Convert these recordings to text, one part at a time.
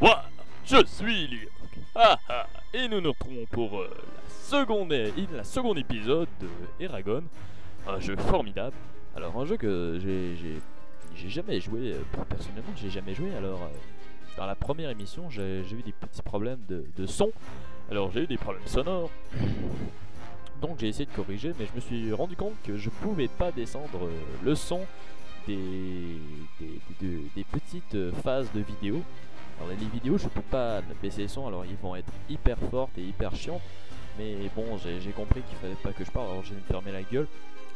Moi, je suis Lyok. Et nous nous retrouvons pour la seconde épisode de Eragon. Un jeu formidable. Alors un jeu que j'ai jamais joué, personnellement j'ai jamais joué. Alors dans la première émission j'ai eu des petits problèmes de son. Alors j'ai eu des problèmes sonores. Donc j'ai essayé de corriger, mais je me suis rendu compte que je pouvais pas descendre le son des petites phases de vidéo. Alors les vidéos je peux pas baisser le son, alors ils vont être hyper fortes et hyper chiantes. Mais bon, j'ai compris qu'il fallait pas que je parle, alors j'ai me fermer la gueule.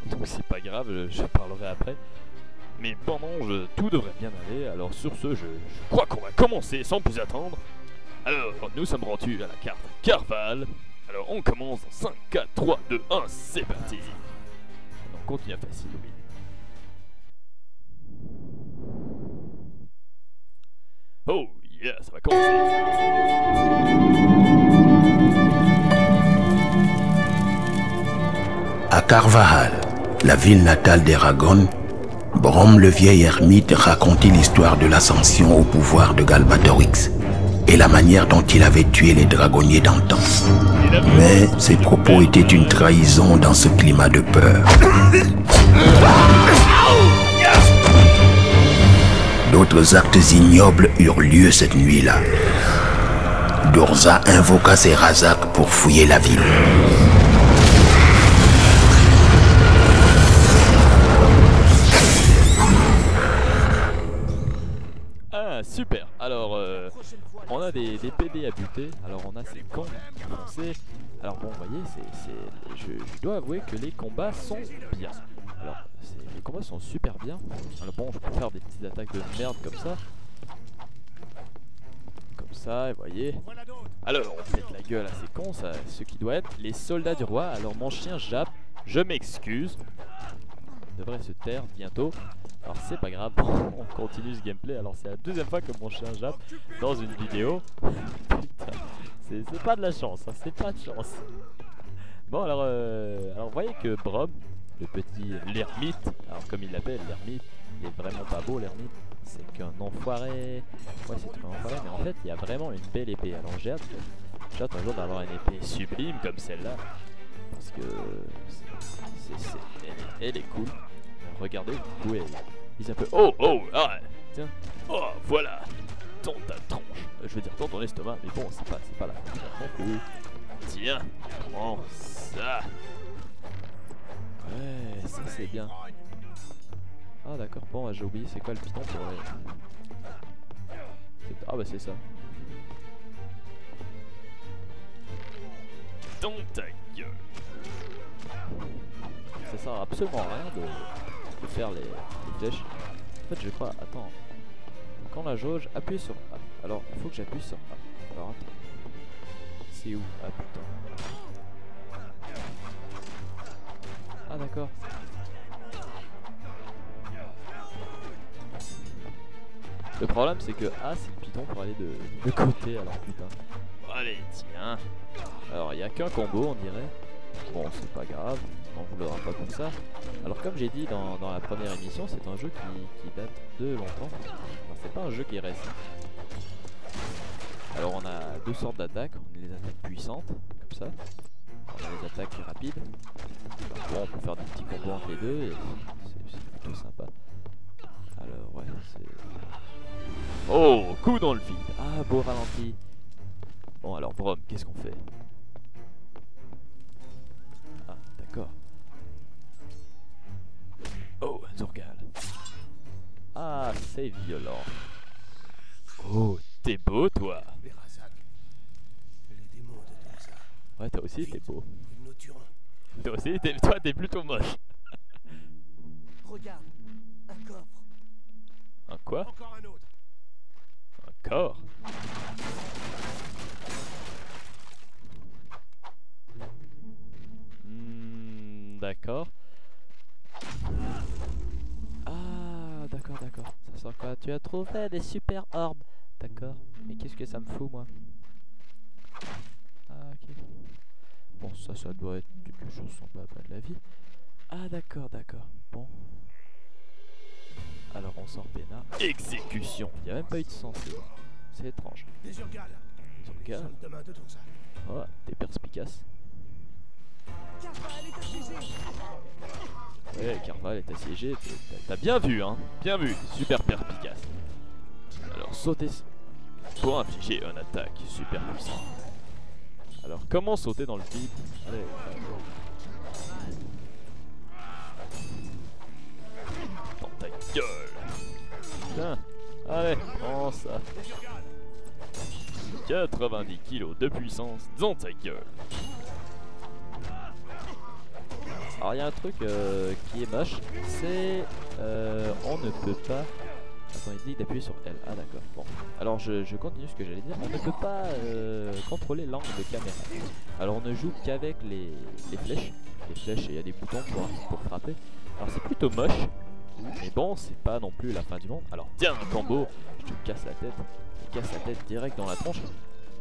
Donc c'est pas grave, je parlerai après. Mais pendant, tout devrait bien aller. Alors sur ce, je crois qu'on va commencer sans plus attendre. Alors, nous sommes rendus à la carte Carval. Alors on commence dans 5, 4, 3, 2, 1, c'est parti. On continue à facile, oui. Oh yeah, ça va commencer. À Carvahal, la ville natale d'Eragon, Brom le vieil ermite racontait l'histoire de l'ascension au pouvoir de Galbatorix et la manière dont il avait tué les dragonniers d'antan. Mais ses propos étaient une trahison dans ce climat de peur. D'autres actes ignobles eurent lieu cette nuit-là. Durza invoqua ses Razaks pour fouiller la ville. Super, alors on a des PD à buter, alors on a ces cons foncés. Alors bon, vous voyez, je dois avouer que les combats sont bien. Alors, les combats sont super bien. Alors bon, je peux faire des petites attaques de merde comme ça. Comme ça, vous voyez. Alors, on pète la gueule à ces cons, ça, ce qui doit être les soldats du roi. Alors mon chien jappe, je m'excuse. Il devrait se taire bientôt. Alors c'est pas grave, on continue ce gameplay. Alors c'est la deuxième fois que mon chien jappe dans une vidéo. Putain, c'est pas de la chance, hein, c'est pas de chance. Bon alors vous voyez que Brom, le petit l'ermite, alors comme il l'appelle l'ermite, il est vraiment pas beau l'ermite. C'est qu'un enfoiré. Ouais, c'est un enfoiré, mais en fait il y a vraiment une belle épée. Alors j'ai hâte un jour d'avoir une épée sublime comme celle-là. Parce que elle est cool. Regardez, vous pouvez. Il s'appelle. Oh, arrête. Tiens. Oh, voilà. Dans ta tronche. Je veux dire, dans ton estomac, mais bon, c'est pas la fin. Tiens, prends ça. Ouais, ça c'est bien. Ah, d'accord. Bon, j'ai oublié, c'est quoi le piton pour. Ah, bah, c'est ça. Dans ta gueule. Ça sert absolument à rien de faire les flèches. En fait je crois, attends. Quand la jauge, appuie sur A. Alors il faut que j'appuie sur A. Alors attends. C'est où? Ah putain. Ah d'accord. Le problème c'est que A c'est le piton pour aller de côté, alors putain. Allez tiens. Alors il n'y a qu'un combo on dirait. Bon c'est pas grave. On vous l'aura pas comme ça. Alors comme j'ai dit dans la première émission, c'est un jeu qui date de longtemps. C'est pas un jeu qui est récent. Alors on a deux sortes d'attaques. On a les attaques puissantes, comme ça. On a les attaques rapides. Bon, on peut faire des petits combos entre les deux et c'est plutôt sympa. Alors ouais, c'est... Oh, coup dans le vide. Ah, beau ralenti. Bon alors Brom, qu'est-ce qu'on fait? Ah, d'accord. Oh, Zorgal. Ah, c'est violent. Oh, t'es beau, toi. Les Razaks, les démons de Durza. Ouais, toi aussi, t'es beau. Ils nous tueront. Toi aussi, toi, t'es plutôt moche. Regarde, un coffre. Un quoi? Encore un autre. Un corps? D'accord. Ah, d'accord. Ça sent quoi? Tu as trouvé des super orbes. D'accord. Mais qu'est-ce que ça me fout, moi? Ah, ok. Bon, ça doit être quelque chose semblable à de la vie. Ah, d'accord. Bon. Alors, on sort peinard. Exécution. Il n'y a même pas eu de sang. c'est étrange. Des Urgals. Des Urgals. Nous sommes demain de ton sac. Oh, t'es perspicace. Carval est assiégé. Ouais, Carval est assiégé. T'as bien vu, hein. Bien vu. Super perspicace. Alors, sauter pour infliger une attaque super puissante. Alors, comment sauter dans le vide? Allez, dans ta gueule. Tiens, allez, prends ça. 90 kilos de puissance dans ta gueule. Alors il y a un truc qui est moche, c'est on ne peut pas... Attends, il dit d'appuyer sur L. Ah d'accord, bon. Alors je continue ce que j'allais dire. On ne peut pas contrôler l'angle de caméra. Alors on ne joue qu'avec les flèches. Les flèches, il y a des boutons pour frapper. Alors c'est plutôt moche. Mais bon, c'est pas non plus la fin du monde. Alors tiens un combo, je te casse la tête. Je casse la tête direct dans la tronche.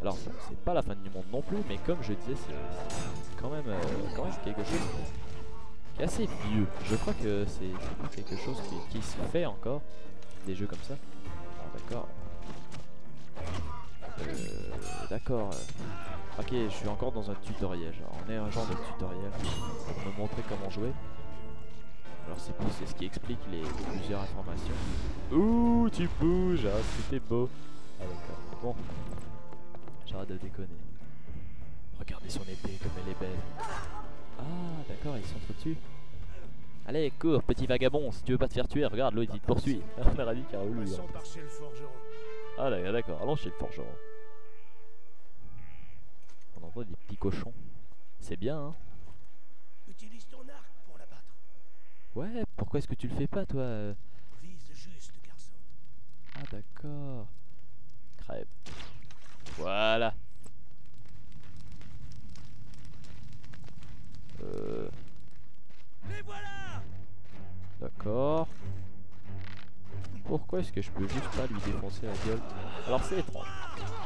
Alors bon, c'est pas la fin du monde non plus, mais comme je disais, c'est quand même quelque chose qui est assez vieux. Je crois que c'est quelque chose qui se fait encore, des jeux comme ça. Alors d'accord. D'accord. Ok, je suis encore dans un tutoriel. Genre, on est un genre de tutoriel pour me montrer comment jouer. Alors c'est ce qui explique les plusieurs informations. Ouh, tu bouges, ah, c'était beau. Ah d'accord, bon. J'arrête de déconner. Regardez son épée comme elle est belle. Ah d'accord, ils s'entretuent. Allez, cours, petit vagabond, si tu veux pas te faire tuer, regarde, l'autre il te poursuit. On a dit Carole. Passons par chez le forgeron. Ah d'accord, allons chez le forgeron. On entend des petits cochons. C'est bien, hein. Utilise ton arc pour l'abattre. Ouais, pourquoi est-ce que tu le fais pas, toi Vise juste, garçon. Ah d'accord. Crève. Voilà. Les voilà. D'accord. Pourquoi est-ce que je peux juste pas lui défoncer la gueule? Alors c'est étrange.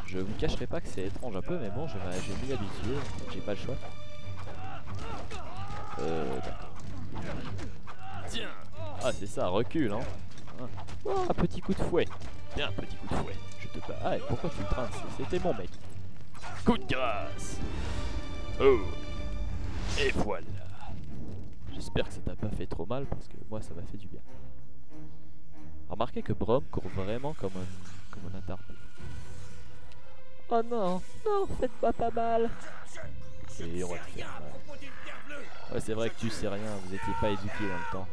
Je vous cacherai pas que c'est étrange un peu, mais bon, j'ai m'y habitué, j'ai pas le choix. D'accord. Tiens. Ah c'est ça, recule hein. Oh, un petit coup de fouet. Tiens, un petit coup de fouet. Je te bats. Ah, et pourquoi tu le traînes? C'était mon mec. Coup de grâce. Oh. Et voilà. J'espère que ça t'a pas fait trop mal parce que moi ça m'a fait du bien. Remarquez que Brom court vraiment comme un attardé. Oh non, non, faites-moi pas mal. Et on va te faire mal. Ouais, c'est vrai que tu sais rien, vous étiez pas éduqué dans le temps.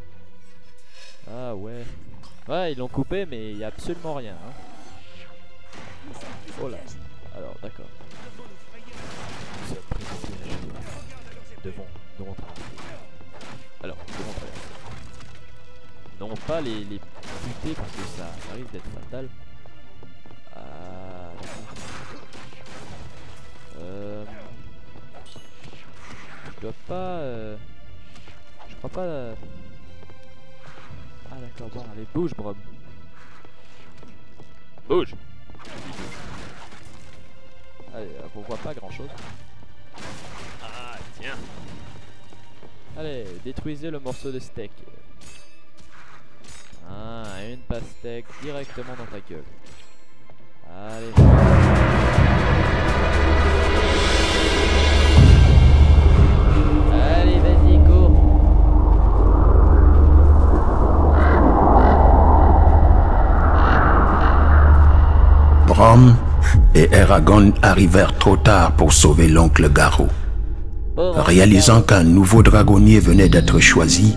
Ah ouais. Ouais, ils l'ont coupé, mais il y a absolument rien. Hein. Oh là. Alors, d'accord. Nous sommes pris au piège. Devons traverser. Alors, devons traverser. Non, pas les buter parce que ça risque d'être fatal. Ah, je dois pas. Je crois pas. Ah d'accord, bon, allez, bouge, Brom. Bouge. Allez, on voit pas grand chose. Ah, tiens. Allez, détruisez le morceau de steak. Ah, une pastèque directement dans ta gueule. Allez. Allez, vas-y, cours. Brom et Eragon arrivèrent trop tard pour sauver l'oncle Garou. Réalisant qu'un nouveau dragonnier venait d'être choisi,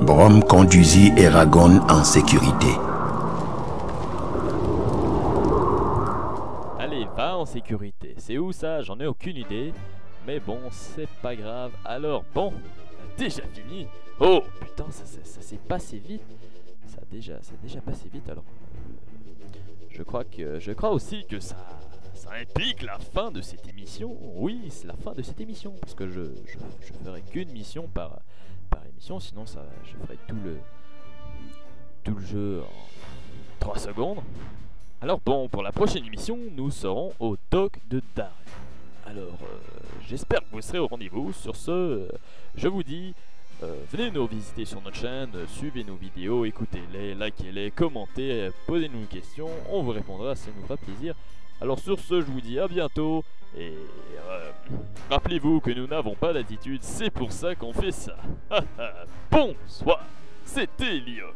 Brom conduisit Eragon en sécurité. Allez, va en sécurité. C'est où ça? J'en ai aucune idée. Mais bon, c'est pas grave. Alors, bon, déjà fini. Oh, putain, ça s'est passé vite. Ça a déjà passé vite, alors. Je crois aussi que ça implique la fin de cette émission. Oui, c'est la fin de cette émission. Parce que je ferai qu'une mission par émission. Sinon, je ferai tout le jeu en 3 secondes. Alors bon, pour la prochaine émission, nous serons au dock de Darren. Alors, j'espère que vous serez au rendez-vous. Sur ce, je vous dis Venez nous visiter sur notre chaîne, suivez nos vidéos, écoutez-les, likez-les, commentez, posez-nous une question, on vous répondra, ça nous fera plaisir. Alors sur ce, je vous dis à bientôt, et rappelez-vous que nous n'avons pas d'attitude, c'est pour ça qu'on fait ça. Bonsoir, c'était Lioc.